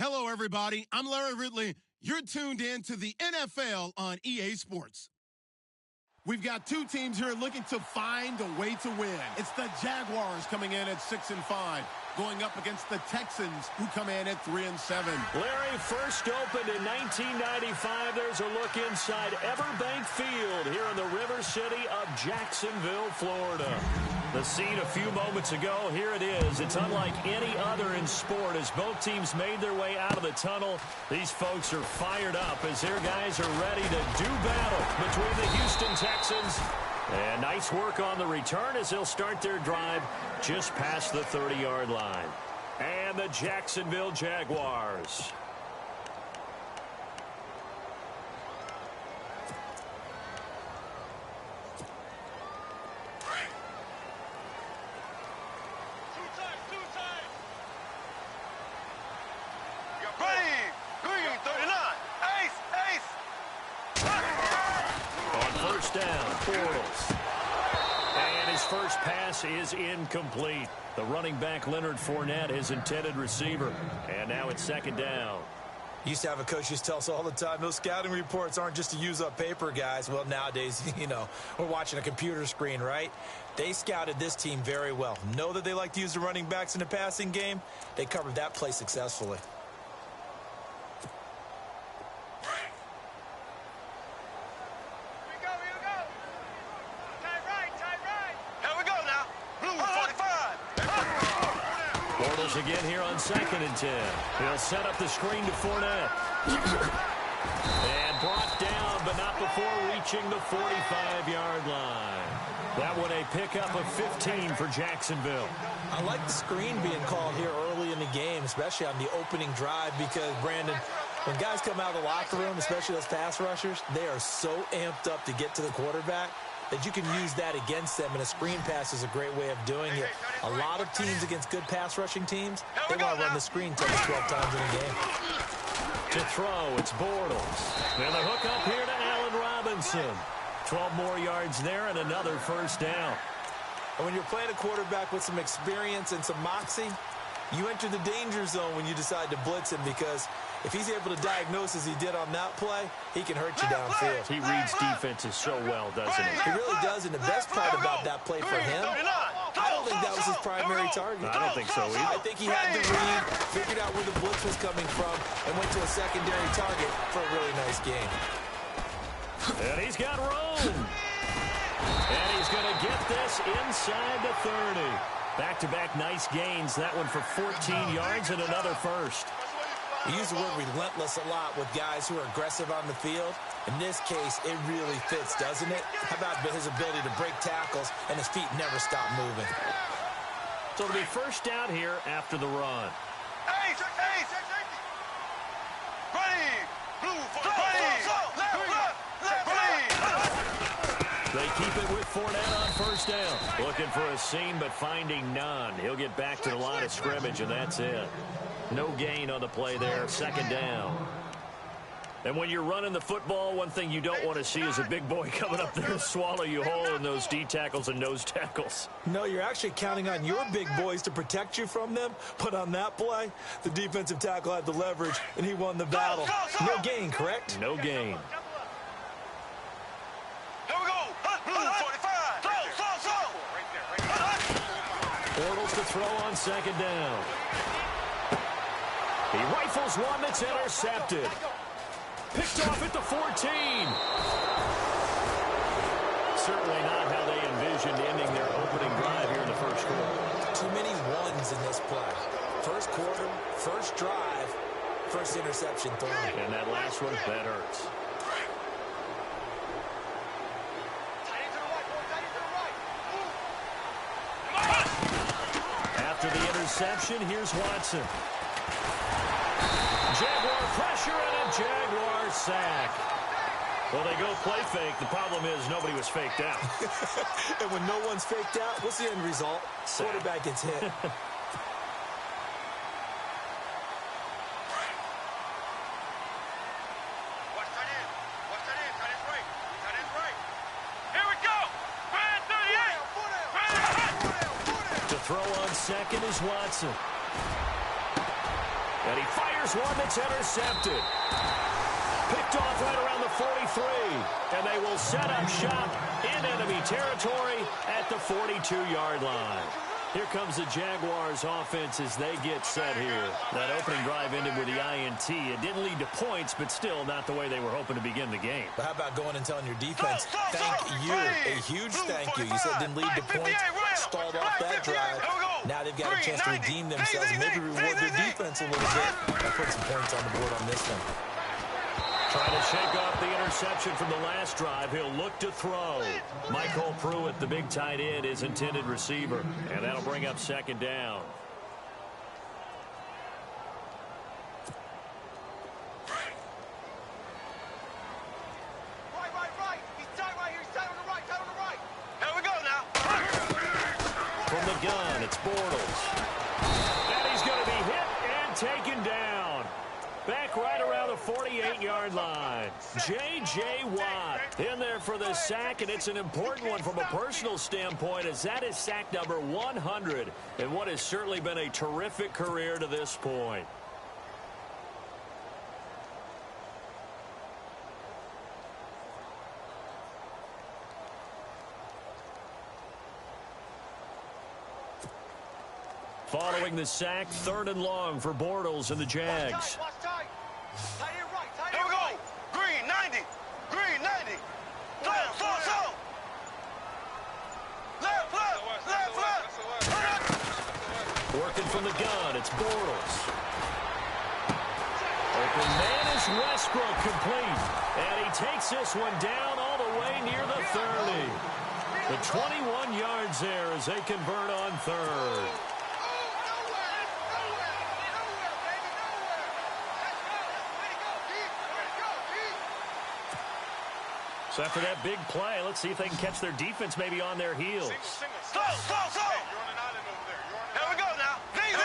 Hello, everybody. I'm Larry Ridley. You're tuned in to the NFL on EA Sports. We've got two teams here looking to find a way to win. It's the Jaguars coming in at 6-5, going up against the Texans, who come in at 3-7. Larry, first opened in 1995. There's a look inside Everbank Field here in the River City of Jacksonville, Florida. The scene a few moments ago, here it is. It's unlike any other in sport as both teams made their way out of the tunnel. These folks are fired up as their guys are ready to do battle between the Houston Texans. And nice work on the return as they'll start their drive just past the 30-yard line. And the Jacksonville Jaguars. First pass is incomplete. The running back, Leonard Fournette, his intended receiver. And now it's second down. Used to have a coach used to tell us all the time, those scouting reports aren't just to use up paper, guys. Well, nowadays, we're watching a computer screen, right? They scouted this team very well. Know that they like to use the running backs in the passing game. They covered that play successfully. Again here on 2nd and 10. He'll set up the screen to Fournette. And brought down, but not before reaching the 45-yard line. That one a pickup of 15 for Jacksonville. I like the screen being called here early in the game, especially on the opening drive, because, Brandon, when guys come out of the locker room, especially those pass rushers, they are so amped up to get to the quarterback that you can use that against them, and a screen pass is a great way of doing it. A lot of teams against good pass rushing teams, they want to run the screen 10 to 12 times in a game. To throw, it's Bortles. And the hook up here to Allen Robinson. 12 more yards there and another first down. And when you're playing a quarterback with some experience and some moxie, you enter the danger zone when you decide to blitz him, because if he's able to diagnose as he did on that play, he can hurt you downfield. He reads defenses so well, doesn't he? He really does, and the best part about that play for him, I don't think that was his primary target. I don't think so either. I think he had the read, figured out where the blitz was coming from, and went to a secondary target for a really nice game. And he's got room. And he's going to get this inside the 30. Back-to-back nice gains. That one for 14 yards and another first. We use the word relentless a lot with guys who are aggressive on the field. In this case, it really fits, doesn't it? How about his ability to break tackles and his feet never stop moving? So it'll be first down here after the run. Ace! Green! Blue for They keep it with Fournette on first down. Looking for a seam, but finding none. He'll get back to the line of scrimmage, and that's it. No gain on the play there. Second down. And when you're running the football, one thing you don't want to see is a big boy coming up there to swallow you whole in those D tackles and nose tackles. No, you're actually counting on your big boys to protect you from them. But on that play, the defensive tackle had the leverage, and he won the battle. No gain, correct? No gain. Bortles to throw on second down. He rifles one that's intercepted. Picked off at the 14. Certainly not how they envisioned ending their opening drive here in the first quarter. Too many ones in this play. First quarter, first drive, first interception thrown. And that last one, that hurts. After the interception, here's Watson. Jaguar pressure and a Jaguar sack. Well, they go play fake. The problem is nobody was faked out. And when no one's faked out, what's the end result? Sack. Quarterback gets hit. Throw on second is Watson. And he fires one that's intercepted. Picked off right around the 43. And they will set up shop in enemy territory at the 42-yard line. Here comes the Jaguars offense as they get set here. That opening drive ended with the INT. It didn't lead to points, but still not the way they were hoping to begin the game. But how about going and telling your defense, thank you, a huge thank you. You said it didn't lead to points, stalled off that drive. Now they've got a chance to redeem themselves, maybe reward their defense a little bit. I'll put some points on the board on this one. Trying to shake off the interception from the last drive. He'll look to throw. Michael Pruitt, the big tight end, is intended receiver. And that'll bring up second down. Right. He's tight right here. He's tight on the right. Here we go now. From the gun, it's Bortles. And he's going to be hit and taken down. Back right around the 48-yard line. J.J. Watt in there for the sack, and it's an important one from a personal standpoint, as that is sack number 100 in what has certainly been a terrific career to this point. Following the sack, 3rd and long for Bortles and the Jags. Here we go. Green 90. Slow. Left. Working from the gun, it's Bortles. Open man is Westbrook, complete. And he takes this one down all the way near the 30. The 21 yards there as they convert on 3rd. So after that big play, let's see if they can catch their defense maybe on their heels. Slow. Here we go now. Zing.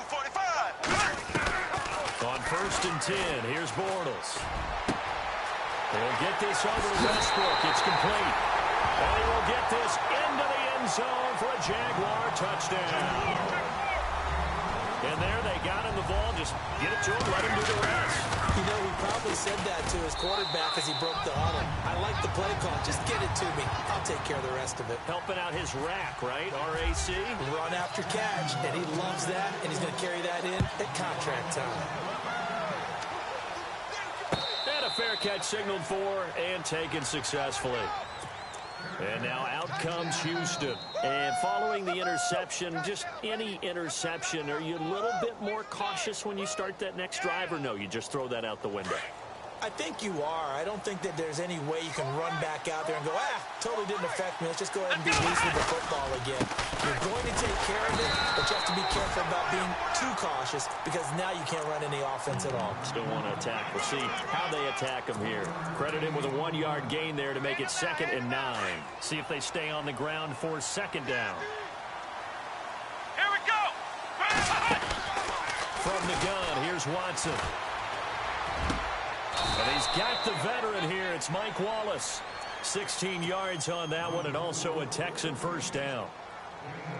45. On 1st and 10, here's Bortles. They'll get this over to Westbrook. It's complete. And he will get this into the end zone for a Jaguar touchdown. And there they got him the ball. Just get it to him, let him do the rest. You know, he probably said that to his quarterback as he broke the huddle. I like the play call. Just get it to me. I'll take care of the rest of it. Helping out his rack, right? RAC. Run after catch, and he loves that, and he's going to carry that in at contract time. And a fair catch signaled for and taken successfully. And now out comes Houston. And following the interception, just any interception, are you a little bit more cautious when you start that next drive, or no, you just throw that out the window? I think you are. I don't think that there's any way you can run back out there and go, totally didn't affect me. Let's just go ahead and be loose with the football again. You're going to take care of it, but you have to be careful about being too cautious because now you can't run any offense at all. Still want to attack. We'll see how they attack them here. Credit him with a 1-yard gain there to make it 2nd and 9. See if they stay on the ground for 2nd down. Here we go. From the gun, here's Watson. And he's got the veteran here. It's Mike Wallace. 16 yards on that one, and also a Texan 1st down.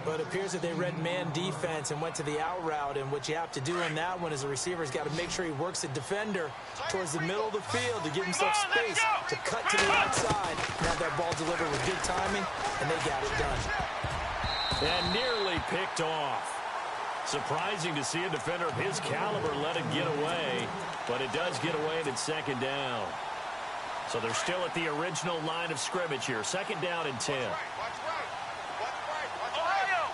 But it appears that they read man defense and went to the out route, and what you have to do on that one as a receiver is got to make sure he works the defender towards the middle of the field to give himself space to cut to the outside and have that ball delivered with good timing, and they got it done. And nearly picked off. Surprising to see a defender of his caliber let it get away, but it does get away and it's 2nd down. So they're still at the original line of scrimmage here. 2nd down and 10. Ohio.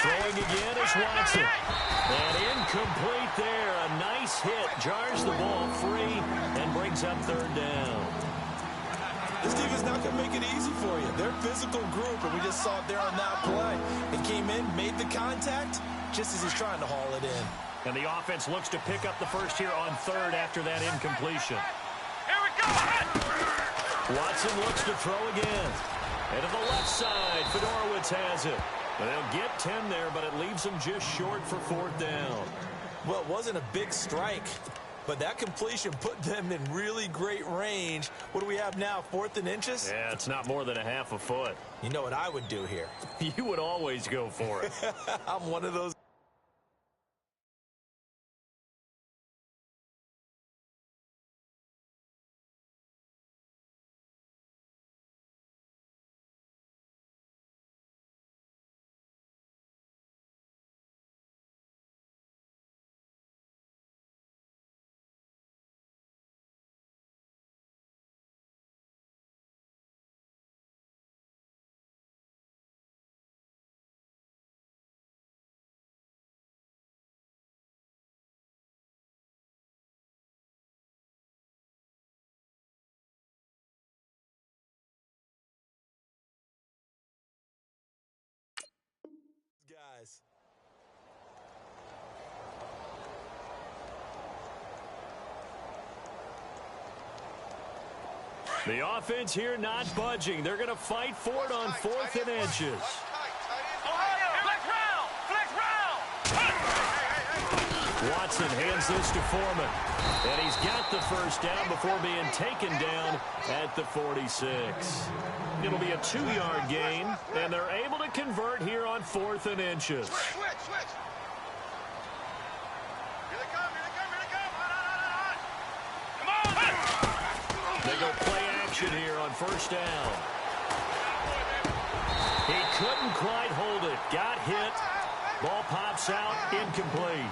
Throwing again is Watson. And incomplete there. A nice hit. Jars the ball free and brings up 3rd down. This defense not going to make it easy for you. They're a physical group, and we just saw it there on that play. It came in, made the contact, just as he's trying to haul it in. And the offense looks to pick up the first here on 3rd after that incompletion. Here we go. Watson looks to throw again. And to the left side, Fedorowicz has it. They'll get 10 there, but it leaves them just short for 4th down. Well, it wasn't a big strike, but that completion put them in really great range. What do we have now, 4th and inches? Yeah, it's not more than a half a foot. You know what I would do here? You would always go for it. I'm one of those. The offense here not budging. They're going to fight for it on 4th and inches. Watson hands this to Foreman. And he's got the first down before being taken down at the 46. It'll be a 2-yard gain, and they're able to convert here on 4th and inches. Switch. Here they come. They go play action here on first down. He couldn't quite hold it. Got hit. Ball pops out. Incomplete.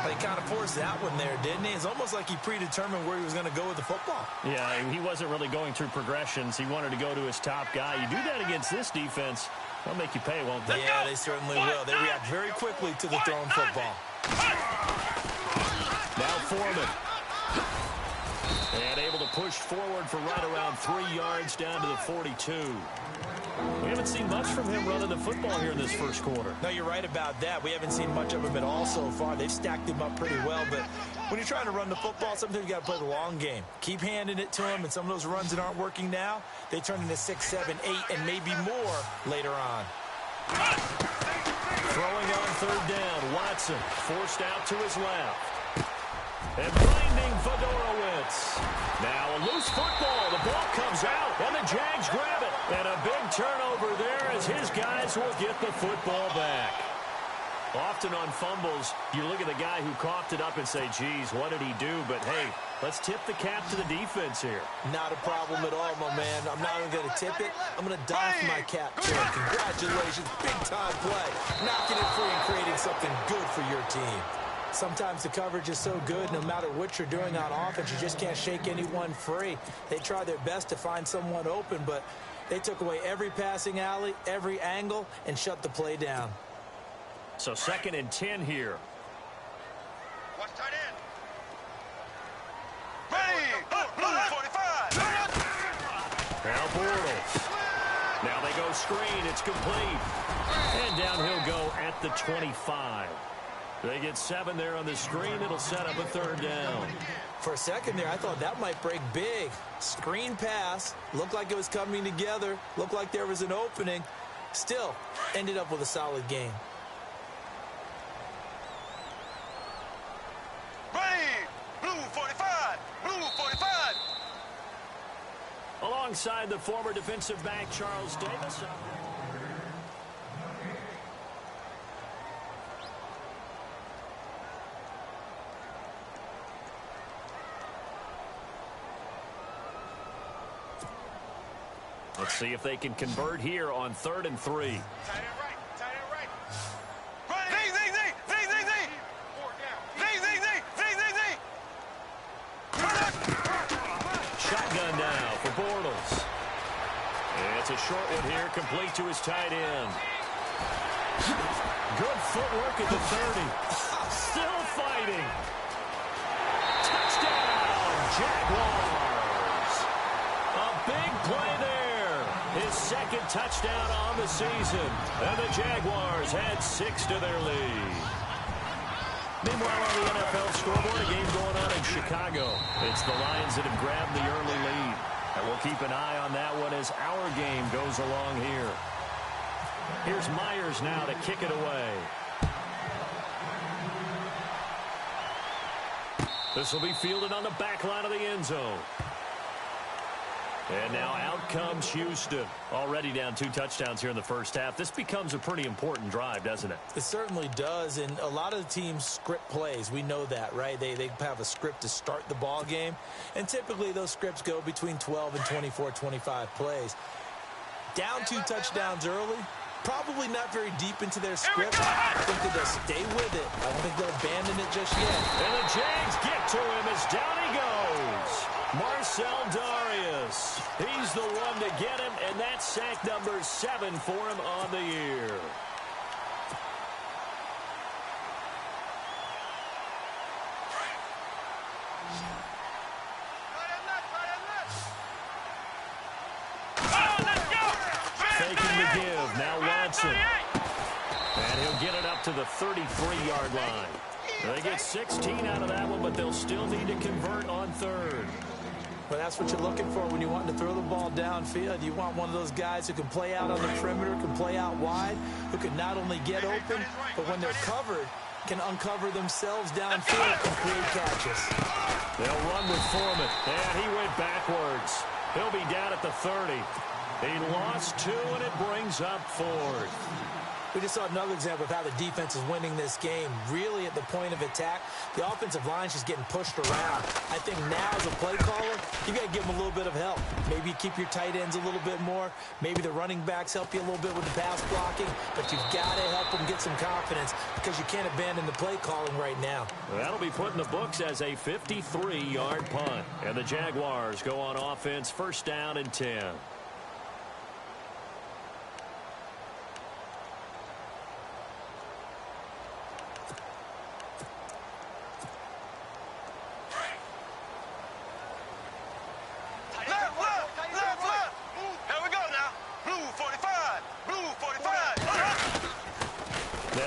He kind of forced that one there, didn't he? It's almost like he predetermined where he was going to go with the football. Yeah, he wasn't really going through progressions. He wanted to go to his top guy. You do that against this defense, they'll make you pay, won't they? Yeah, they certainly will. They react very quickly to the thrown football. Now Foreman. And able to push forward for right around 3 yards down to the 42. We haven't seen much from him running the football here in this first quarter. No, you're right about that. We haven't seen much of him at all so far. They've stacked him up pretty well, but when you're trying to run the football, sometimes you got to play the long game. Keep handing it to him, and some of those runs that aren't working now, they turn into 6, 7, 8, and maybe more later on. Throwing on 3rd down, Watson forced out to his left. And finding Fedorowicz. Now a loose football. The ball comes out, and the Jags grab it. And a big turnover there as his guys will get the football back. Often on fumbles, you look at the guy who coughed it up and say, geez, what did he do? But, hey, let's tip the cap to the defense here. Not a problem at all, my man. I'm not even going to tip it. I'm going to doff my cap to it. Congratulations. Big-time play. Knocking it free and creating something good for your team. Sometimes the coverage is so good, no matter what you're doing on offense, you just can't shake anyone free. They try their best to find someone open, but they took away every passing alley, every angle, and shut the play down. So 2nd and 10 here. Watch tight end. Ready. Blue 45. Now Bortles. Now they go screen. It's complete. And down he'll go at the 25. They get 7 there on the screen. It'll set up a 3rd down. For a second there, I thought that might break big. Screen pass. Looked like it was coming together. Looked like there was an opening. Still, ended up with a solid game. Ready. Blue 45. Blue 45. Alongside the former defensive back, Charles Davis. Let's see if they can convert here on 3rd and 3. Tight end right. Tight end right. Ready. Z. Shotgun now for Bortles. And it's a short one here, complete to his tight end. Good footwork at the 30. Still fighting. Touchdown, Jaguars. A big play there. His 2nd touchdown on the season. And the Jaguars had 6 to their lead. Meanwhile, on the NFL scoreboard, a game going on in Chicago. It's the Lions that have grabbed the early lead. And we'll keep an eye on that one as our game goes along here. Here's Myers now to kick it away. This will be fielded on the back line of the end zone. And now out comes Houston. Already down 2 touchdowns here in the first half. This becomes a pretty important drive, doesn't it? It certainly does, and a lot of the teams script plays. We know that, right? They have a script to start the ball game, and typically those scripts go between 12 and 24, 25 plays. Down 2 touchdowns early, probably not very deep into their script. I think that they'll stay with it. I don't think they'll abandon it just yet. And the Jags get to him as down he goes. Marcel Darius. He's the one to get him, and that's sack number 7 for him on the year. Faking the give. Now Watson. And he'll get it up to the 33-yard line. They get 16 out of that one, but they'll still need to convert on 3rd. Well, that's what you're looking for when you want to throw the ball downfield. You want one of those guys who can play out on the perimeter, can play out wide, who can not only get open, but when they're covered, can uncover themselves downfield and create catches. They'll run with Foreman, and he went backwards. He'll be down at the 30. He lost 2, and it brings up 4th. We just saw another example of how the defense is winning this game. Really at the point of attack, the offensive line is just getting pushed around. I think now as a play caller, you got to give them a little bit of help. Maybe you keep your tight ends a little bit more. Maybe the running backs help you a little bit with the pass blocking. But you've got to help them get some confidence because you can't abandon the play calling right now. That'll be put in the books as a 53-yard punt. And the Jaguars go on offense, first down and 10.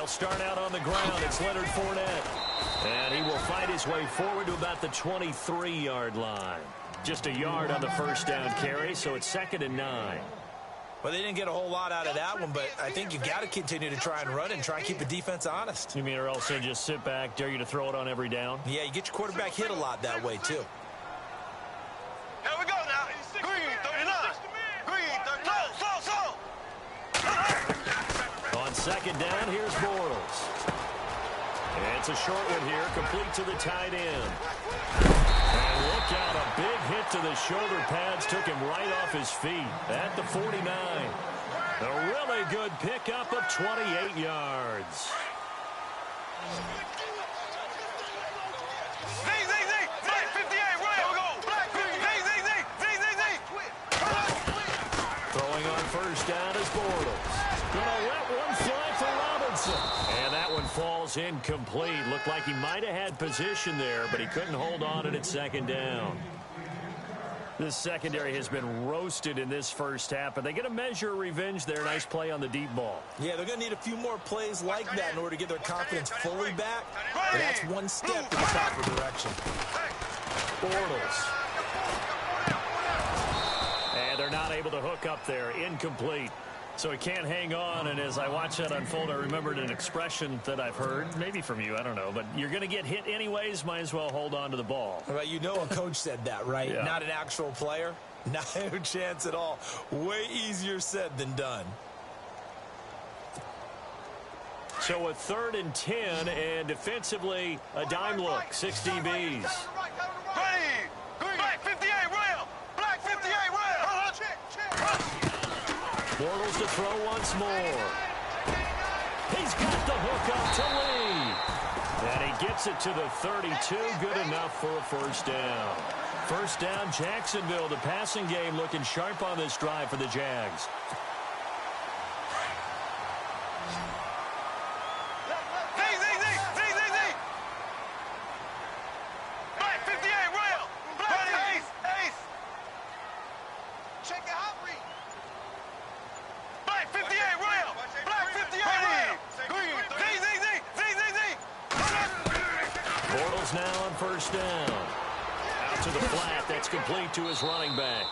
Start out on the ground. It's Leonard Fournette. And he will fight his way forward to about the 23-yard line. Just a yard on the first down carry, so it's 2nd and 9. Well, they didn't get a whole lot out of that one, but I think you got to continue to try and run and try and keep the defense honest. You mean or else they just sit back, dare you to throw it on every down? Yeah, you get your quarterback hit a lot that way, too. Here we go now. Green, 39. Green, 39. Slow. On 2nd down, here's Bortles. And it's a short one here, complete to the tight end. And look out, a big hit to the shoulder pads took him right off his feet at the 49. A really good pickup of 28 yards. Black 58, right. Here we go. Black 58, Throwing on first down is Bortles. Gonna let one fly for Robinson. And that one falls incomplete. Looked like he might have had position there, but he couldn't hold on to it at 2nd down. This secondary has been roasted in this first half, but they get a measure of revenge there. Nice play on the deep ball. Yeah, they're going to need a few more plays like that in order to get their confidence fully back. But that's one step in the proper direction. Bortles. And they're not able to hook up there. Incomplete. So he can't hang on, and as I watch that unfold, I remembered an expression that I've heard, maybe from you, I don't know, but you're going to get hit anyways, might as well hold on to the ball. Well, you know a coach said that, right? Yeah. Not an actual player. No chance at all. Way easier said than done. So a 3rd and 10, and defensively, a dime look, 6 DBs. Ready. Green. Black 58, rail. Black 58, rail. Bortles to throw once more. He's got the hook up to Lee. And he gets it to the 32. Good enough for a first down. First down, Jacksonville. The passing game looking sharp on this drive for the Jags. Black 58, rail. Black ace. Check it out, Reed. Black 58, rail. Black 58, rail. Green. Bortles now on first down. Out to the flat. That's complete to his running back.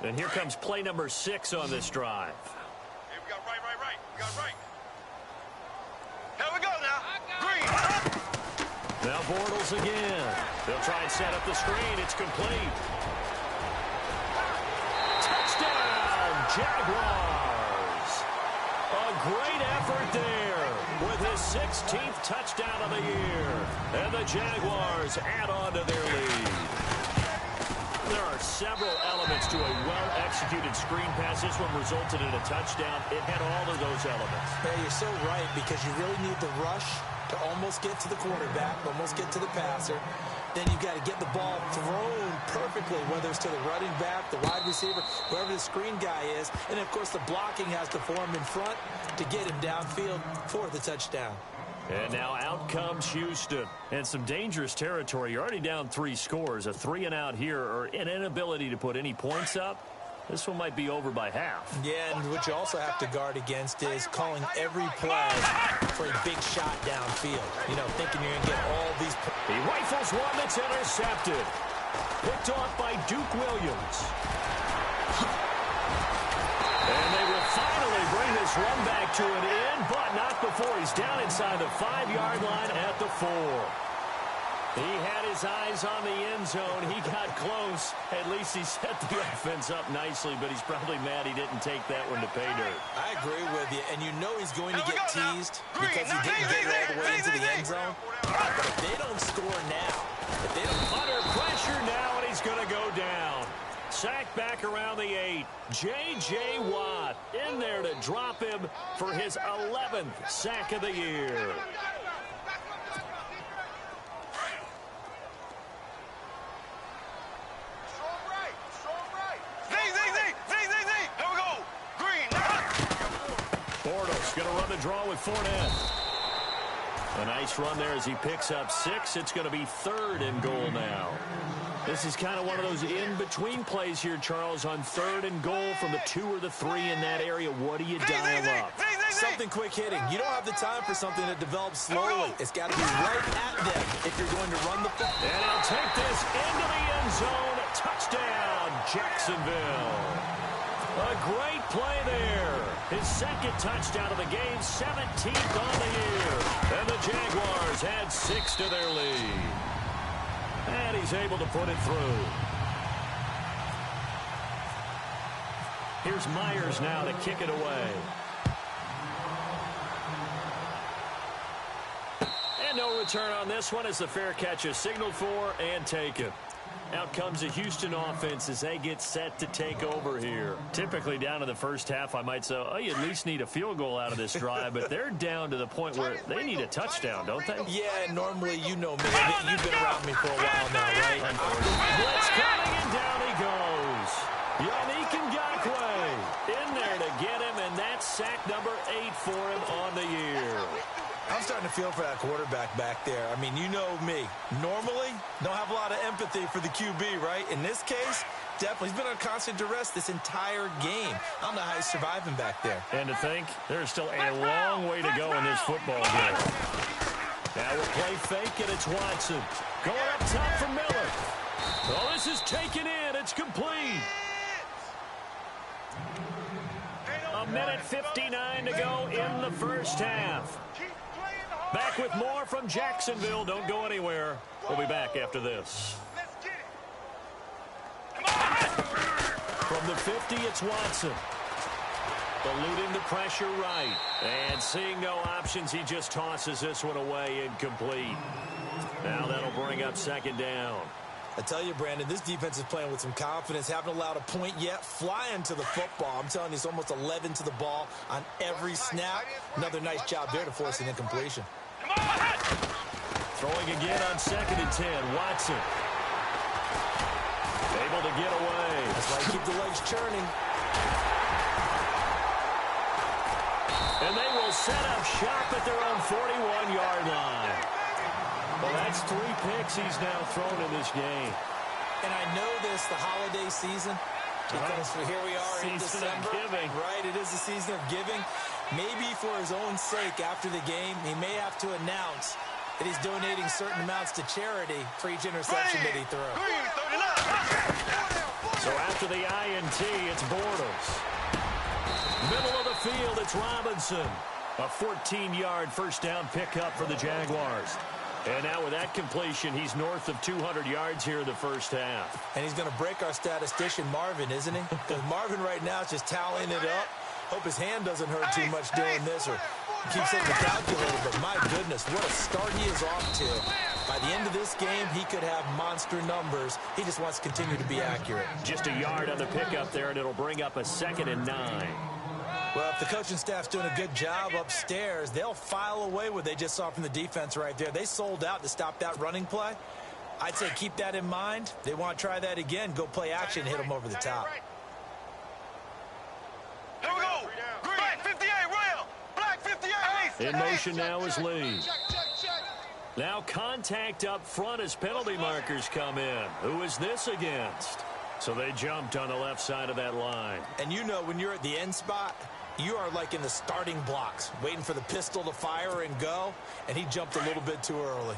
And here comes play number 6 on this drive. Hey, we got right. We got right. Here we go now. Green. Now Bortles again. They'll try and set up the screen. It's complete. Touchdown, Jaguars. A great effort there with his 16th touchdown of the year. And the Jaguars add on to their lead. There are several elements to a well-executed screen pass. This one resulted in a touchdown. It had all of those elements. Yeah, you're so right because you really need the rush to almost get to the quarterback, almost get to the passer. then you've got to get the ball thrown perfectly, whether it's to the running back, the wide receiver, wherever the screen guy is. And, of course, the blocking has to form in front to get him downfield for the touchdown. And now out comes Houston. And some dangerous territory. You're already down 3 scores. A 3-and-out here, or an inability to put any points up. This one might be over by half. Yeah, and what you also have to guard against is calling every play for a big shot downfield. You know, thinking you're going to get all these. He rifles one that's intercepted. Picked off by Duke Williams. And they will finally bring this run back to an end, but not before he's down inside the 5-yard line at the 4. He had his eyes on the end zone. He got close. At least he set the offense up nicely, but he's probably mad he didn't take that one to pay dirt. I agree with you, and you know he's going to get teased because he didn't get it all the way into the end zone. But if they don't score now, if they don't... Under pressure now, and he's going to go down. Sacked back around the 8. J.J. Watt in there to drop him for his 11th sack of the year. Going to run the draw with Fournette. A nice run there as he picks up 6. It's going to be 3rd and goal now. This is kind of one of those in-between plays here, Charles, on 3rd and goal from the 2 or the 3 in that area. What do you dial up? Something quick hitting. You don't have the time for something that develops slowly. It's got to be right at them if you're going to run the ball. And he'll take this into the end zone. Touchdown, Jacksonville. A great play there. His 2nd touchdown of the game, 17th on the year. And the Jaguars add 6 to their lead. And he's able to put it through. Here's Myers now to kick it away. And no return on this one as the fair catch is signaled for and taken. Out comes the Houston offense as they get set to take over here. Typically down in the first half, I might say, oh, you at least need a field goal out of this drive, but they're down to the point where they need a touchdown, don't they? Yeah, normally, you know me. You've been around me for a while now, right? Blitz coming, and down he goes. Yannick Ngakoue in there to get him, and that's sack number 8 for him on the year. I'm starting to feel for that quarterback back there. I mean, you know me. Normally, don't have a lot of empathy for the QB, right? In this case, definitely. He's been on constant duress this entire game. I don't know how he's surviving back there. And to think, there's still a long way to go in this football game. Now we'll play fake, and it's Watson. Going up top for Miller. Oh, this is taken in. It's complete. 1:59 to go in the first half. Back with more from Jacksonville. Don't go anywhere. We'll be back after this. From the 50, it's Watson. Eluding the pressure right. And seeing no options, he just tosses this one away incomplete. Now that'll bring up 2nd down. I tell you, Brandon, this defense is playing with some confidence. Haven't allowed a point yet. Flying to the football. I'm telling you, it's almost 11 to the ball on every snap. Another nice job there to force an incompletion. Throwing again on 2nd and 10. Watson. Able to get away. That's why you keep the legs churning. And they will set up shop at their own 41-yard line. Well, that's 3 picks he's now thrown in this game. And I know this, the holiday season, because here we are in December. Giving. Right, it is the season of giving. Maybe for his own sake after the game, he may have to announce that he's donating certain amounts to charity for each interception that he throws. So after the INT, it's Bortles. Middle of the field, it's Robinson. A 14-yard first down pickup for the Jaguars. And now with that completion, he's north of 200 yards here in the first half. And he's going to break our statistician, Marvin, isn't he? Because Marvin right now is just tallying it up. Hope his hand doesn't hurt too much doing this, or keeps hitting the calculator. But my goodness, what a start he is off to. By the end of this game, he could have monster numbers. He just wants to continue to be accurate. Just a yard on the pickup there, and it'll bring up a 2nd and 9. Well, if the coaching staff's doing a good job upstairs, they'll file away what they just saw from the defense right there. They sold out to stop that running play. I'd say keep that in mind. They want to try that again. Go play action, hit them over the top. Here we go. Black 58, Royal. Black 58. In motion now is Lee. Now contact up front as penalty markers come in. Who is this against? So they jumped on the left side of that line. And you know when you're at the end spot, you are like in the starting blocks, waiting for the pistol to fire and go, and he jumped a little bit too early.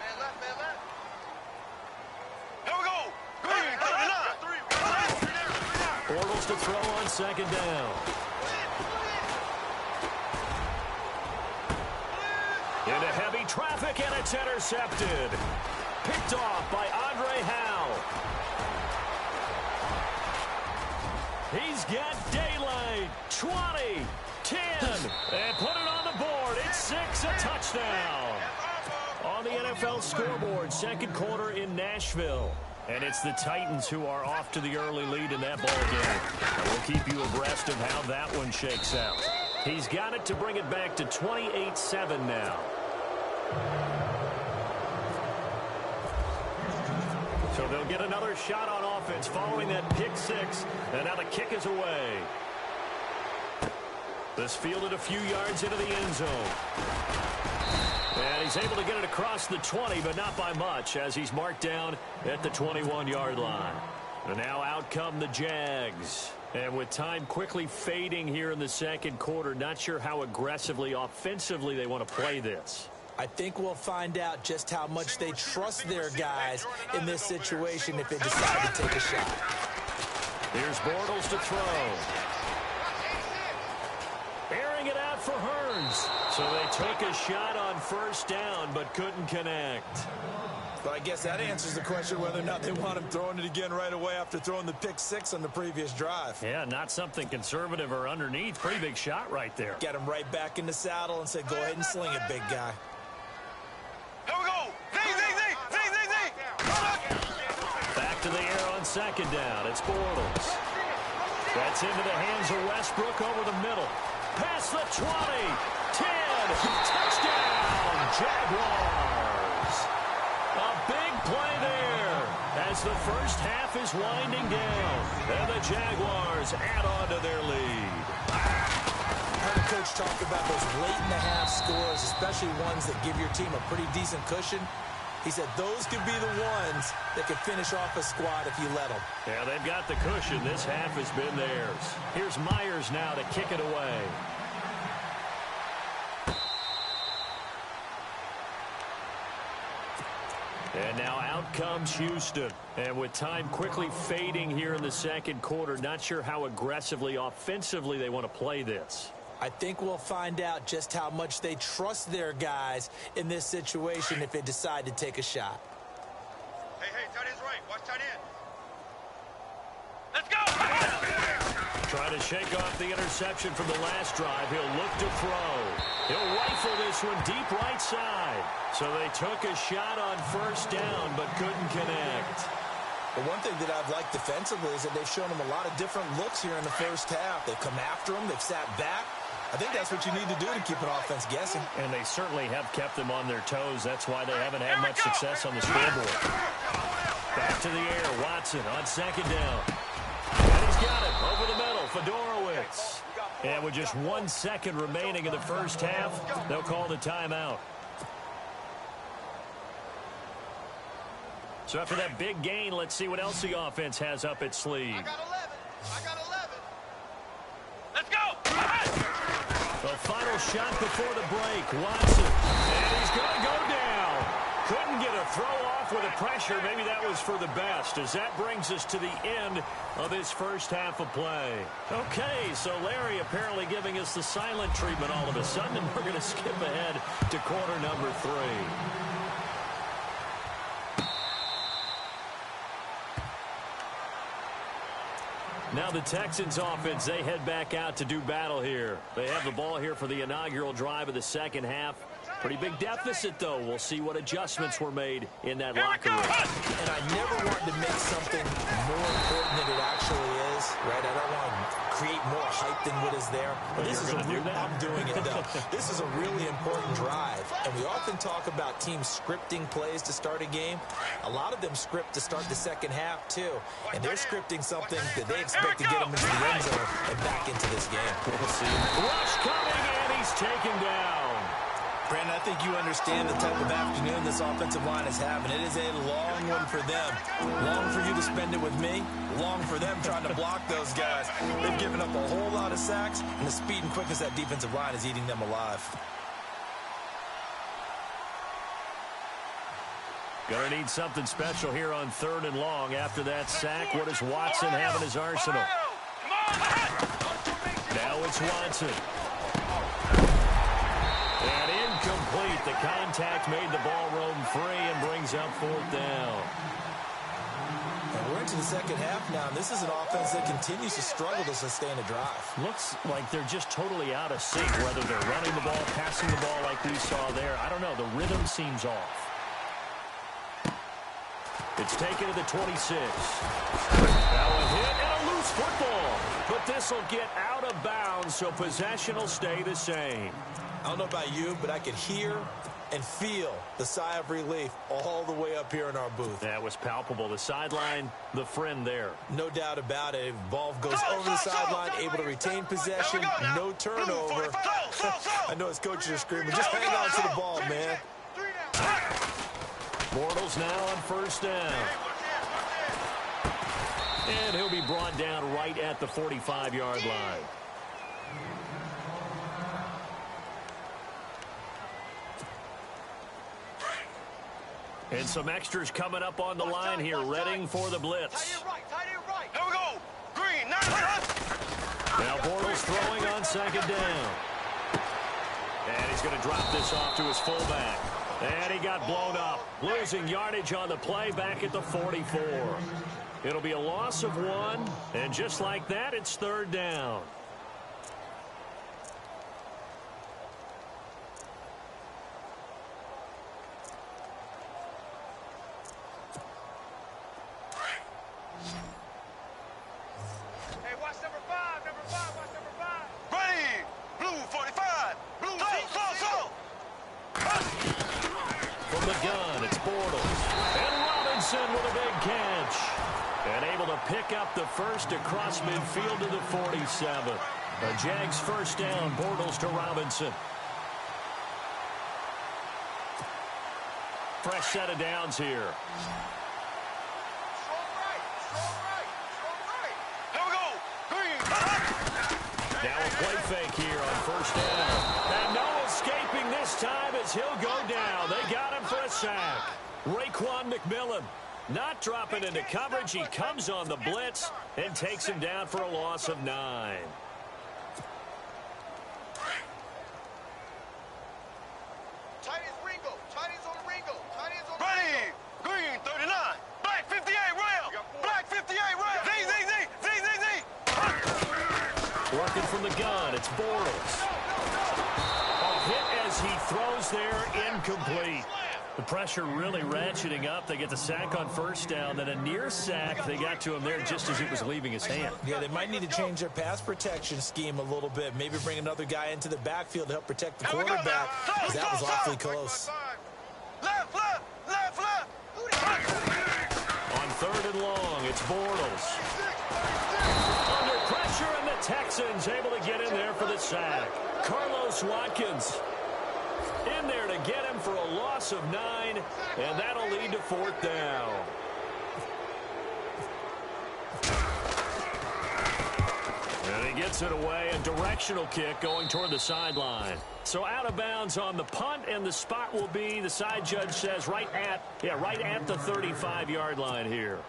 Man left. Here we go. Green 39. Bortles to throw on second down. Into heavy traffic, and it's intercepted. Picked off by Andre Howe. He's got daylight. 20, 10, and put it on the board. It's 6, a touchdown. On the NFL scoreboard, second quarter in Nashville. And it's the Titans who are off to the early lead in that ball game. And we'll keep you abreast of how that one shakes out. He's got it to bring it back to 28-7 now. So they'll get another shot on offense following that pick six. And now the kick is away. This fielded a few yards into the end zone. And he's able to get it across the 20, but not by much, as he's marked down at the 21-yard line. And now out come the Jags. And with time quickly fading here in the second quarter, not sure how aggressively, offensively they want to play this. I think we'll find out just how much they trust their guys in this situation if they decide to take a shot. Here's Bortles to throw. Airing it out for Hearns. So they took a shot on first down, but couldn't connect. But I guess that answers the question whether or not they want him throwing it again right away after throwing the pick six on the previous drive. Yeah, not something conservative or underneath. Pretty big shot right there. Get him right back in the saddle and say, go ahead and sling it, big guy. Here we go. Zing. Back to the air on second down. It's Bortles. That's into the hands of Westbrook over the middle. Past the 20. 10. Touchdown, Jaguars. A big play there as the first half is winding down. And the Jaguars add on to their lead. I heard the coach talk about those late-in-the-half scores, especially ones that give your team a pretty decent cushion. He said those could be the ones that could finish off a squad if you let them. Yeah, they've got the cushion. This half has been theirs. Here's Myers now to kick it away. And now out comes Houston. And with time quickly fading here in the second quarter, not sure how aggressively, offensively they want to play this. I think we'll find out just how much they trust their guys in this situation if they decide to take a shot. Hey, tight end's right. Watch tight end. Let's go. Trying to shake off the interception from the last drive. He'll look to throw. He'll rifle this one deep right side. So they took a shot on first down, but couldn't connect. The one thing that I've liked defensively is that they've shown them a lot of different looks here in the first half. They've come after them. They've sat back. I think that's what you need to do to keep an offense guessing. And they certainly have kept them on their toes. That's why they haven't had much success on the scoreboard. Back to the air. Watson on second down. And he's got it over the middle. Fedorowicz. And with just 1 second remaining in the first half, they'll call the timeout. So after that big gain, let's see what else the offense has up its sleeve. I got 11. Let's go. The final shot before the break. Watson. And he's going to go down. Couldn't get a throw off with the pressure. Maybe that was for the best, as that brings us to the end of this first half of play. Okay, so Larry apparently giving us the silent treatment all of a sudden, and we're going to skip ahead to quarter number 3. Now the Texans offense, they head back out to do battle here. They have the ball here for the inaugural drive of the second half. Pretty big deficit, though. We'll see what adjustments were made in that locker room. And I never wanted to make something more important than it actually is, right? I don't want to create more hype than what is plays there. But this is I'm doing it, though. This is a really important drive. And we often talk about teams scripting plays to start a game. A lot of them script to start the second half, too. And they're scripting something that they expect to get them into the end zone and back into this game. We'll see. Rush coming, and he's taken down. Brandon, I think you understand the type of afternoon this offensive line is having. It is a long one for them. Long for you to spend it with me. Long for them trying to block those guys. They've given up a whole lot of sacks, and the speed and quickness of that defensive line is eating them alive. Gonna need something special here on 3rd and long. After that sack, what does Watson have in his arsenal? Now it's Watson. And incomplete. The contact made the ball roam free and brings up 4th down. And we're into the second half now, and this is an offense that continues to struggle to sustain a drive. Looks like they're just totally out of sync, whether they're running the ball, passing the ball like we saw there. I don't know. The rhythm seems off. It's taken to the 26. Now a hit and a loose football. But this will get out of bounds, so possession will stay the same. I don't know about you, but I could hear and feel the sigh of relief all the way up here in our booth. That was palpable. The sideline, the friend there. No doubt about it. Ball goes over the sideline, able to retain possession, no turnover. I know his coaches are screaming, just hang on to the ball, man. Bortles now on 1st down. And he'll be brought down right at the 45-yard line. And some extras coming up on the line here, readying for the blitz. Here we go. Green, Now Bortles throwing on 2nd down. And he's going to drop this off to his fullback. And he got blown up, losing yardage on the play back at the 44. It'll be a loss of 1, and just like that, it's 3rd down. Hey, watch number 5, watch number 5. Ready, blue 45, blue, slow. From the gun, it's Bortles. And Robinson with a big catch. And able to pick up the first across midfield to the 47. The Jags 1st down, Bortles to Robinson. Fresh set of downs here. Here we go. Green. Now a play fake here on 1st down. And no escaping this time as he'll go down. They got him for a sack. Raekwon McMillan not dropping into coverage. He comes on the blitz and takes him down for a loss of 9. Ready, green 39, black 58 rail, black 58 rail. Z. Working from the gun, it's Bortles. A hit as he throws there, incomplete. The pressure really ratcheting up. They get the sack on 1st down, then a near sack. They got to him there just as it was leaving his hand. Yeah, they might need to change their pass protection scheme a little bit. Maybe bring another guy into the backfield to help protect the quarterback, because that was awfully close. Left. On 3rd and long, it's Bortles. Under pressure, and the Texans able to get in there for the sack. Carlos Watkins in there to get him for a loss of 9, and that'll lead to 4th down. And he gets it away, a directional kick going toward the sideline. So out of bounds on the punt, and the spot will be, the side judge says, right at the 35-yard line here.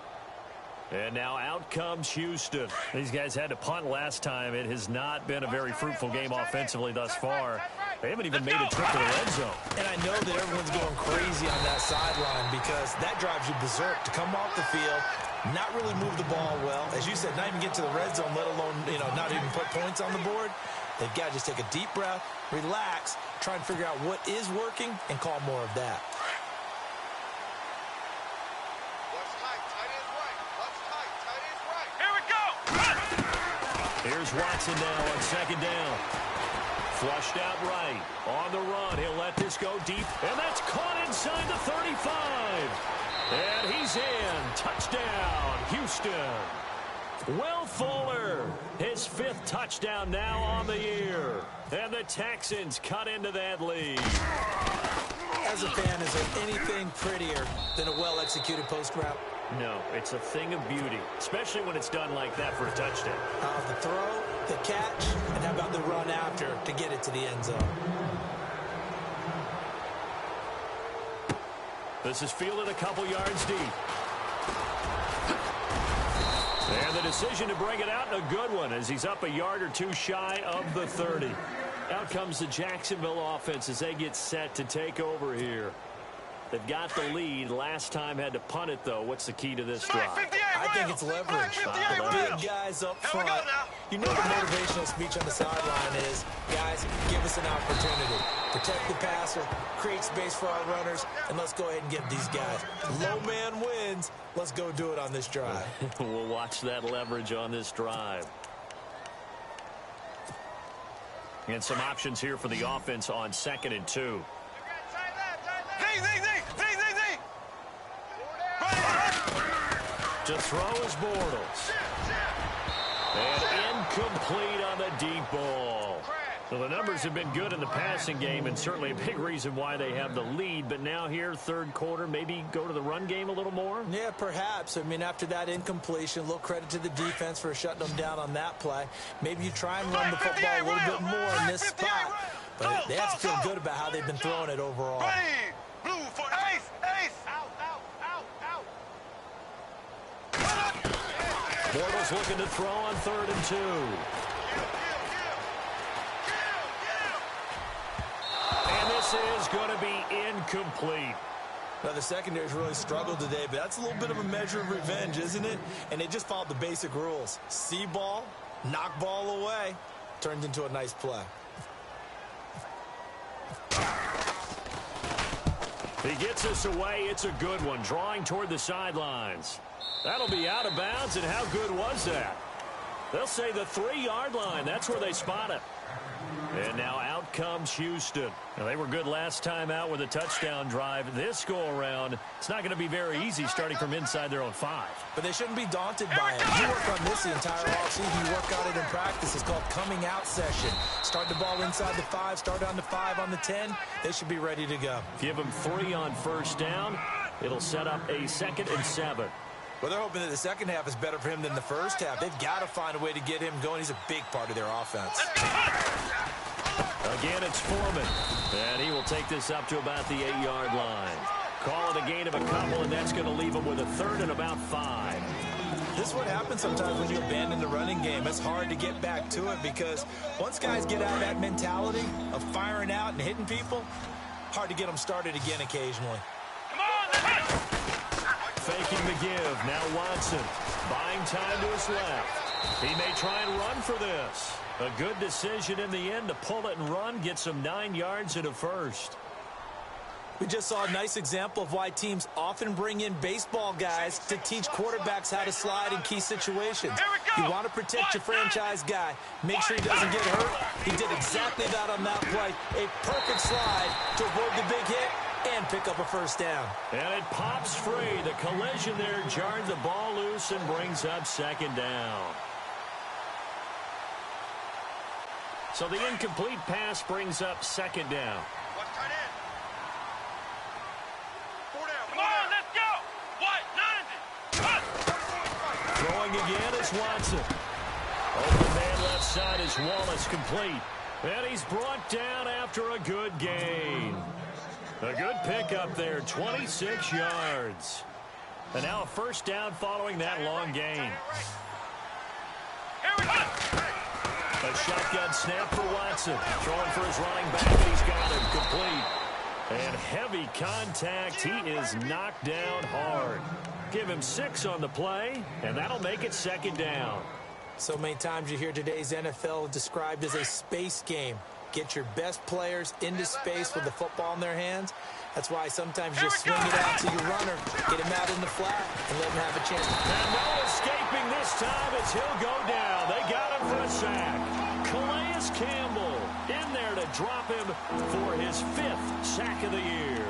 And now out comes Houston. These guys had to punt last time. It has not been a very fruitful game offensively thus far. They haven't even made a trip to the red zone. And I know that everyone's going crazy on that sideline because that drives you berserk to come off the field, not really move the ball well. As you said, not even get to the red zone, let alone, not even put points on the board. They've got to just take a deep breath, relax, try and figure out what is working, and call more of that. Here's Watson now on second down. Flushed out right. On the run. He'll let this go deep. And that's caught inside the 35. And he's in. Touchdown, Houston. Will Fuller, his 5th touchdown now on the year. And the Texans cut into that lead. As a fan, is there anything prettier than a well-executed post route? No, it's a thing of beauty, especially when it's done like that for a touchdown. The throw, the catch, and how about the run after to get it to the end zone? This is fielded a couple yards deep. And the decision to bring it out, a good one, as he's up a yard or two shy of the 30. Out comes the Jacksonville offense as they get set to take over here. They've got the lead. Last time had to punt it, though. What's the key to this drive? I think it's leverage. The big guys up front. You know the motivational speech on the sideline is, guys, give us an opportunity. Protect the passer, create space for our runners, and let's go ahead and get these guys. Low man wins. Let's go do it on this drive. We'll watch that leverage on this drive. And some options here for the offense on 2nd and 2. To throw is Bortles. And incomplete on the deep ball. Well, the numbers have been good in the passing game, and certainly a big reason why they have the lead. But now here, 3rd quarter, maybe go to the run game a little more? Yeah, perhaps. I mean, after that incompletion, a little credit to the defense for shutting them down on that play. Maybe you try and run the football a little bit more in this spot. But they have to feel good about how they've been throwing it overall. Blue for ace. Bortles looking to throw on 3rd and 2. And this is going to be incomplete. Now, the secondary's really struggled today, but that's a little bit of a measure of revenge, isn't it? And they just followed the basic rules. See ball, knock ball away. Turned into a nice play. He gets us away. It's a good one. Drawing toward the sidelines. That'll be out of bounds, and how good was that? They'll say the 3-yard line. That's where they spot it. And now out comes Houston. Now, they were good last time out with a touchdown drive. This go-around, it's not going to be very easy starting from inside their own 5. But they shouldn't be daunted by it. You work on this the entire offseason. You work on it in practice. It's called coming out session. Start the ball inside the 5, start on the 5, on the 10. They should be ready to go. Give them 3 on 1st down. It'll set up a 2nd and 7. Well, they're hoping that the second half is better for him than the first half. They've got to find a way to get him going. He's a big part of their offense. Again, it's Foreman. And he will take this up to about the 8-yard line. Call it a gain of a couple, and that's going to leave him with a 3rd and about 5. This is what happens sometimes when you abandon the running game. It's hard to get back to it because once guys get out of that mentality of firing out and hitting people, hard to get them started again occasionally. Faking the give. Now Watson buying time to his left. He may try and run for this. A good decision in the end to pull it and run. Get some 9 yards and a 1st. We just saw a nice example of why teams often bring in baseball guys to teach quarterbacks how to slide in key situations. You want to protect your franchise guy. Make sure he doesn't get hurt. He did exactly that on that play. A perfect slide to avoid the big hit and pick up a 1st down. And it pops free. The collision there jarred the ball loose and brings up 2nd down. So the incomplete pass brings up 2nd down. Come on, let's go. Throwing again is Watson. Open man left side is Wallace, complete. And he's brought down after a good gain. A good pickup there, 26 yards. And now a 1st down following that long gain. A shotgun snap for Watson. Throwing for his running back, and he's got it complete. And heavy contact. He is knocked down hard. Give him 6 on the play, and that'll make it 2nd down. So many times you hear today's NFL described as a space game. Get your best players into space with the football in their hands. That's why sometimes you just swing it out to your runner, get him out in the flat, and let him have a chance. And no escape escaping this time as he'll go down. They got him for a sack. Calais Campbell in there to drop him for his 5th sack of the year.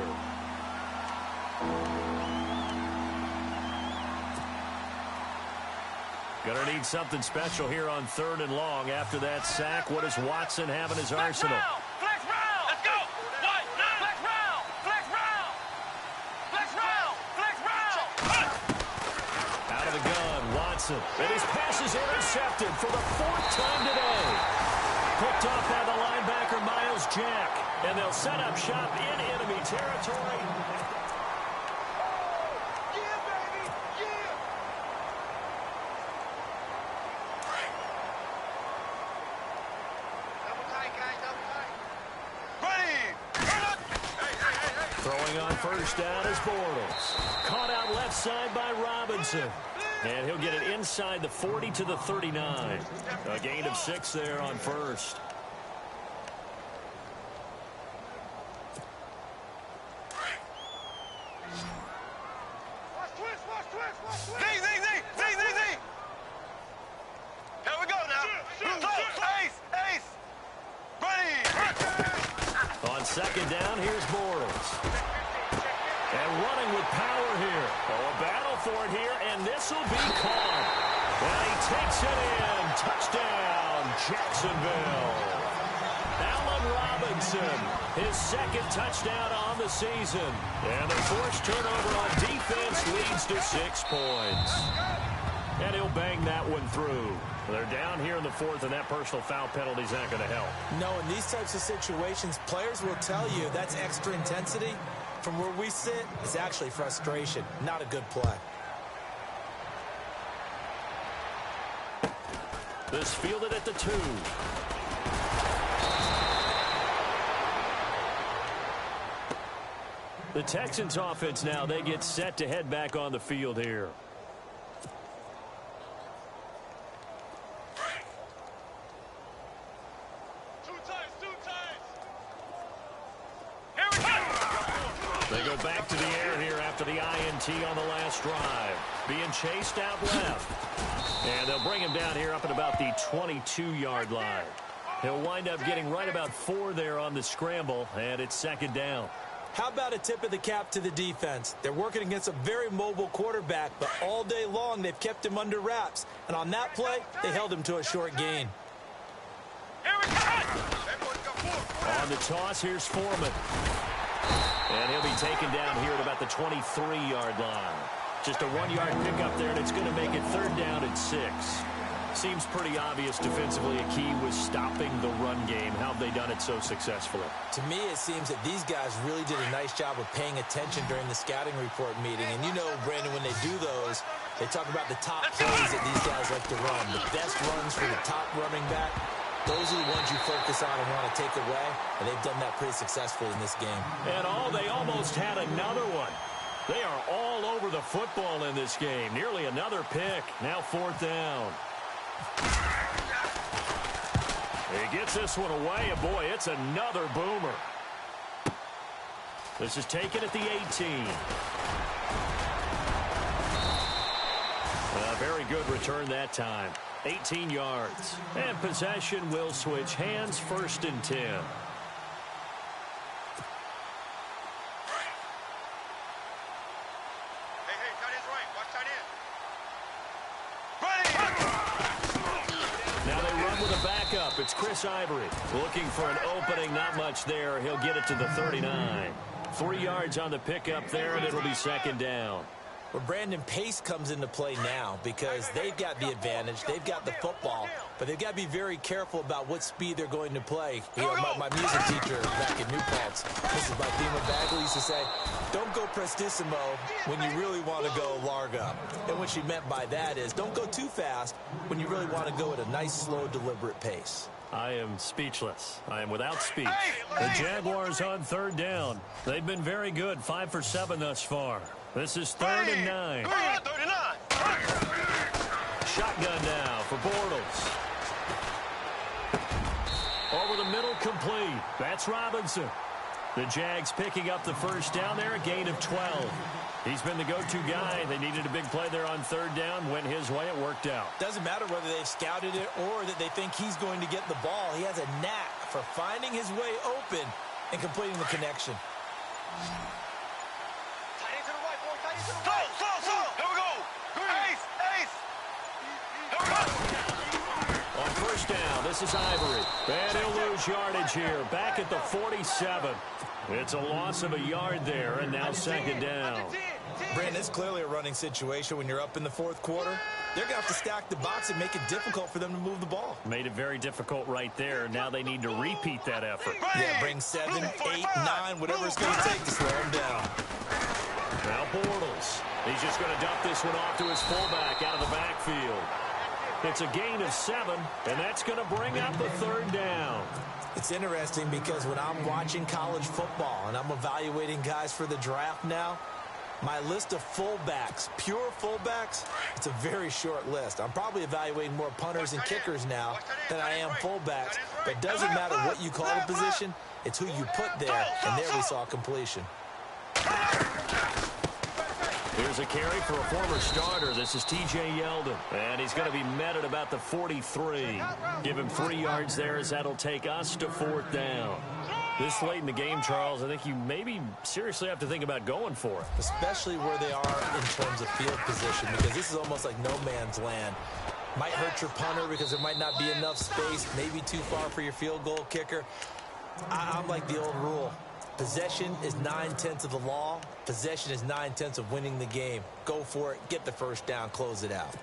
Gonna need something special here on 3rd and long. After that sack, what does Watson have in his arsenal? Flex round. Let's go. What? Flex round. Flex round. Flex round. Flex round. Out of the gun, Watson. And his pass is intercepted for the 4th time today. Picked off by the linebacker, Miles Jack. And they'll set up shop in enemy territory. Throwing on first down is Bortles. Caught out left side by Robinson. And he'll get it inside the 40 to the 39. A gain of 6 there on first. Here we go now. Ace. Ready. On second down, here's Bortles. And running with power here. Oh, a battle for it here, and this will be caught. And he takes it in. Touchdown, Jacksonville. Allen Robinson, his 2nd touchdown on the season. And the forced turnover on defense leads to 6 points. And he'll bang that one through. They're down here in the 4th, and that personal foul penalty is not going to help. No, in these types of situations, players will tell you that's extra intensity. From where we sit, it's actually frustration, not a good play. This fielded at the 2. The Texans offense now, they get set to head back on the field here. They go back to the air here after the INT on the last drive. Being chased out left. And they'll bring him down here up at about the 22-yard line. He'll wind up getting right about 4 there on the scramble, and it's 2nd down. How about a tip of the cap to the defense? They're working against a very mobile quarterback, but all day long they've kept him under wraps. And on that play, they held him to a short gain. On the toss, here's Foreman. And he'll be taken down here at about the 23-yard line. Just a 1-yard pickup there, and it's going to make it 3rd down and 6. Seems pretty obvious defensively a key was stopping the run game. How have they done it so successfully? To me, it seems that these guys really did a nice job of paying attention during the scouting report meeting. And you know, Brandon, when they do those, they talk about the top plays that these guys like to run. The best runs for the top running back. Those are the ones you focus on and want to take away, and they've done that pretty successfully in this game. And they almost had another one. They are all over the football in this game. Nearly another pick. Now 4th down. He gets this one away, and boy, it's another boomer. This is taken at the 18. A very good return that time. 18 yards. And possession will switch hands, 1st and 10. Now they run with a backup. It's Chris Ivory looking for an opening. Not much there. He'll get it to the 39. 3 yards on the pickup there, and it'll be 2nd down. Well, Brandon, pace comes into play now because they've got the advantage. They've got the football, but they've got to be very careful about what speed they're going to play. You know, my music teacher back in New Paltz, Mrs. Bathima Bagley, used to say, don't go prestissimo when you really want to go largo. And what she meant by that is don't go too fast when you really want to go at a nice, slow, deliberate pace. I am speechless. I am without speech. The Jaguars on 3rd down. They've been very good, 5 for 7 thus far. This is 3rd and 9. Shotgun now for Bortles. Over the middle, complete. That's Robinson. The Jags picking up the 1st down there, a gain of 12. He's been the go-to guy. They needed a big play there on third down. Went his way. It worked out. Doesn't matter whether they've scouted it or that they think he's going to get the ball. He has a knack for finding his way open and completing the connection. Tight end to the right, boy. Tight end to the right. Slow. Here we go. Ace. Here we go. On first down, this is Ivory. And he'll lose yardage here. Back at the 47. It's a loss of a yard there, and now second down. Brandon, it's clearly a running situation when you're up in the fourth quarter. They're going to have to stack the box and make it difficult for them to move the ball. Made it very difficult right there. Now they need to repeat that effort. Yeah, bring 7, 8, 9, whatever it's going to take to slow them down. Now Bortles. He's just going to dump this one off to his fullback out of the backfield. It's a gain of 7, and that's going to bring up the third down. It's interesting because when I'm watching college football and I'm evaluating guys for the draft now, my list of fullbacks, pure fullbacks, it's a very short list. I'm probably evaluating more punters and kickers now than I am fullbacks. But it doesn't matter what you call the position, it's who you put there, and there we saw completion. Here's a carry for a former starter. This is T.J. Yeldon, and he's going to be met at about the 43. Give him 3 yards there as that'll take us to fourth down. This late in the game, Charles, I think you maybe seriously have to think about going for it. Especially where they are in terms of field position, because this is almost like no man's land. Might hurt your punter because there might not be enough space, maybe too far for your field goal kicker. I'm like the old rule. Possession is 9/10 of the law. Possession is 9/10 of winning the game. Go for it. Get the first down. Close it out.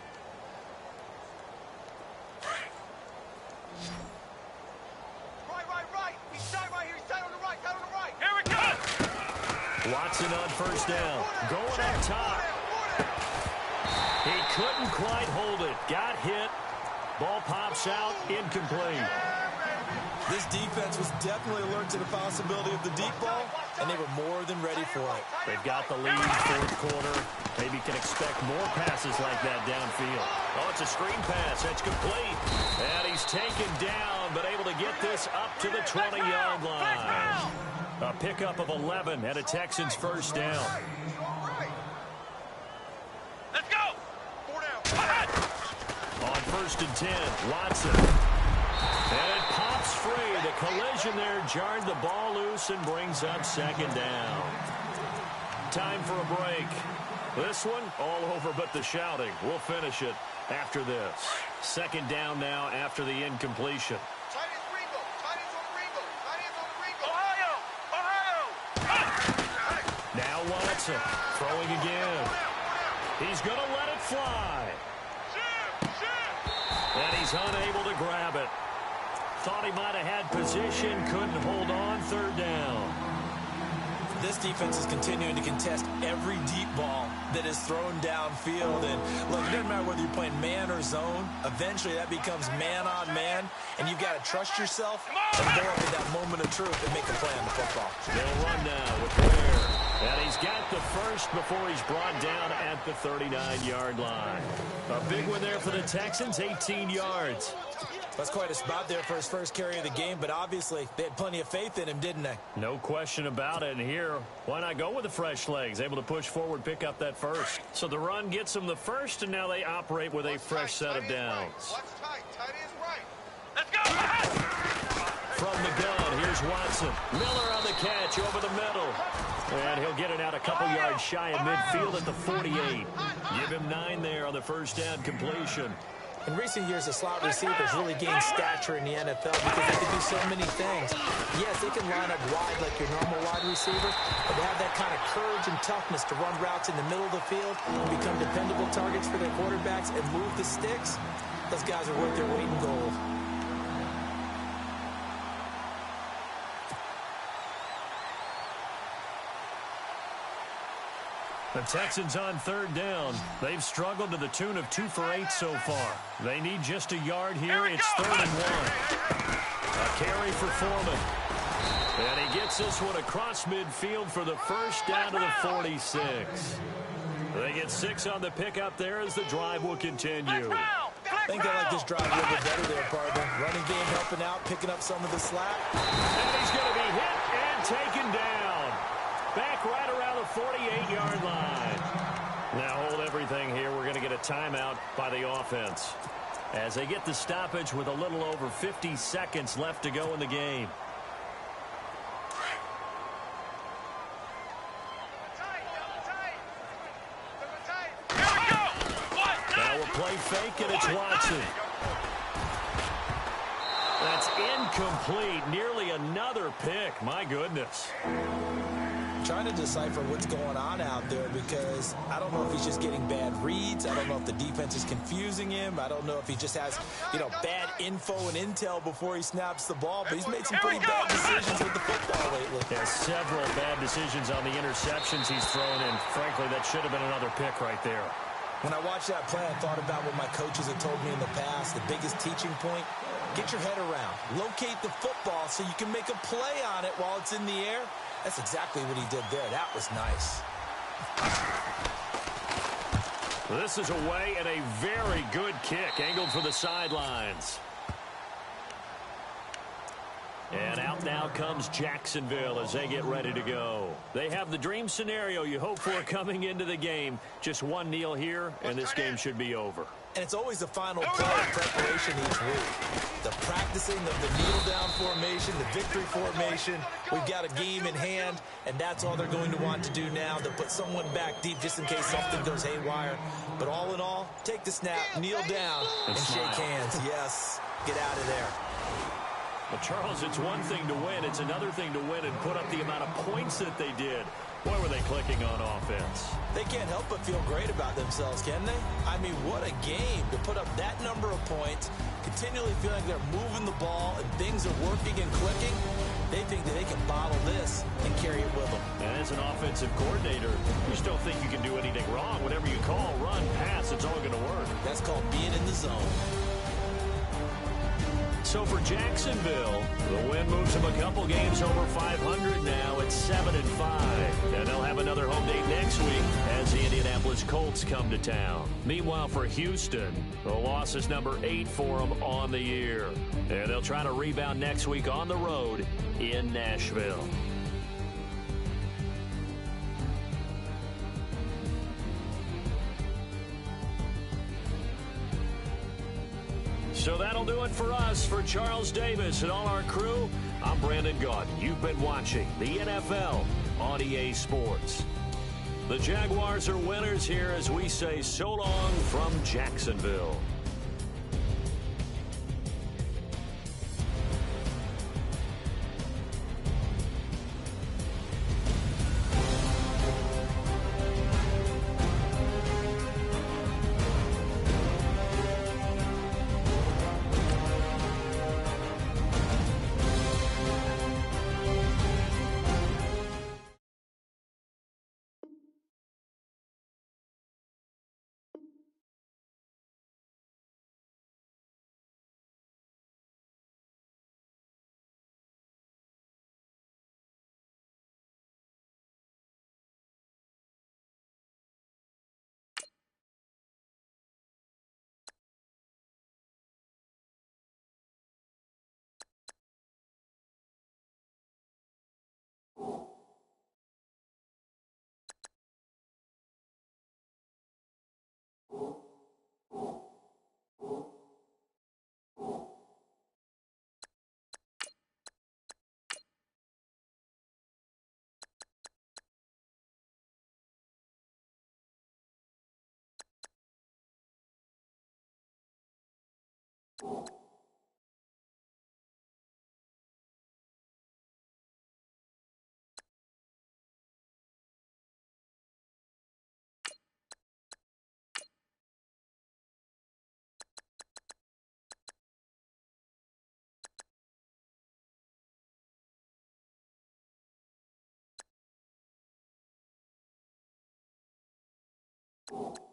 Right. He's tight right here. He's tight on the right. Here we go. Watson on first down. Going up top. He couldn't quite hold it. Got hit. Ball pops out. Incomplete. This defense was definitely alert to the possibility of the deep ball, and they were more than ready for it. They've got the lead fourth quarter. Maybe can expect more passes like that downfield. Oh, it's a screen pass. That's complete. And he's taken down, but able to get this up to the 20-yard line. A pickup of 11 and a Texans first down. Let's go. 4 down. On first and 10, Watson. And it pops free. The collision there jarred the ball loose and brings up second down. Time for a break. This one all over but the shouting. We'll finish it after this. Second down now after the incompletion. Tight end's Ringo. Tight end's on the Ringo. Ohio. Now Watson throwing again. He's going to let it fly. And he's unable to grab it. Thought he might have had position, couldn't hold on, third down. This defense is continuing to contest every deep ball that is thrown downfield. And look, it doesn't matter whether you're playing man or zone. Eventually that becomes man on man, and you've got to trust yourself and go up at that moment of truth and make a play on the football. They'll run now with Ware. And he's got the first before he's brought down at the 39-yard line. A big one there for the Texans, 18 yards. That's quite a spot there for his first carry of the game, but obviously they had plenty of faith in him, didn't they? No question about it. And here, why not go with the fresh legs? Able to push forward, pick up that first. So the run gets them the first, and now they operate with a fresh set of downs. Watch tight. Tight end's right. Let's go. From the gun, here's Watson. Miller on the catch over the middle. And he'll get it out a couple yards shy of midfield at the 48. Give him 9 there on the first down completion. In recent years, the slot receivers really gained stature in the NFL because they can do so many things. Yes, they can line up wide like your normal wide receiver, but they have that kind of courage and toughness to run routes in the middle of the field, become dependable targets for their quarterbacks, and move the sticks. Those guys are worth their weight in gold. The Texans on third down. They've struggled to the tune of 2 for 8 so far. They need just a yard here. It's 3rd and 1. A carry for Foreman. And he gets this one across midfield for the first down to the 46. They get 6 on the pickup there as the drive will continue. I think I like this drive a little bit better there, partner. Running game helping out, picking up some of the slack. And he's going to be hit and taken down. back right around the 48-yard line. Now hold everything here. We're going to get a timeout by the offense as they get the stoppage with a little over 50 seconds left to go in the game. Now we'll play fake, and it's Watson. That's incomplete. Nearly another pick. My goodness. Trying to decipher what's going on out there because I don't know if he's just getting bad reads. I don't know if the defense is confusing him. I don't know if he just has, bad info and intel before he snaps the ball. But he's made some pretty bad decisions with the football lately. Yeah, several bad decisions on the interceptions he's thrown in. Frankly, that should have been another pick right there. When I watched that play, I thought about what my coaches had told me in the past. The biggest teaching point, get your head around. Locate the football so you can make a play on it while it's in the air. That's exactly what he did there. That was nice. This is away and a very good kick, angled for the sidelines. And out now comes Jacksonville as they get ready to go. They have the dream scenario you hope for coming into the game. Just one kneel here, and this game should be over. And it's always the final play of preparation each week. The practicing of the kneel-down formation, the victory formation. We've got a game in hand, and that's all they're going to want to do now, to put someone back deep just in case something goes haywire. But all in all, take the snap, kneel down, and shake hands. Yes, get out of there. Well, Charles, it's one thing to win. It's another thing to win and put up the amount of points that they did. Boy, were they clicking on offense. They can't help but feel great about themselves, can they? I mean, what a game to put up that number of points, continually feeling like they're moving the ball and things are working and clicking. They think that they can bottle this and carry it with them. And as an offensive coordinator, you just don't think you can do anything wrong. Whatever you call, run, pass, it's all going to work. That's called being in the zone. So for Jacksonville, the win moves them a couple games over 500 now. It's 7-5. And they'll have another home date next week as the Indianapolis Colts come to town. Meanwhile, for Houston, the loss is number 8 for them on the year. And they'll try to rebound next week on the road in Nashville. So that'll do it for us. For Charles Davis and all our crew, I'm Brandon Gaudin. You've been watching the NFL on EA Sports. The Jaguars are winners here as we say so long from Jacksonville. You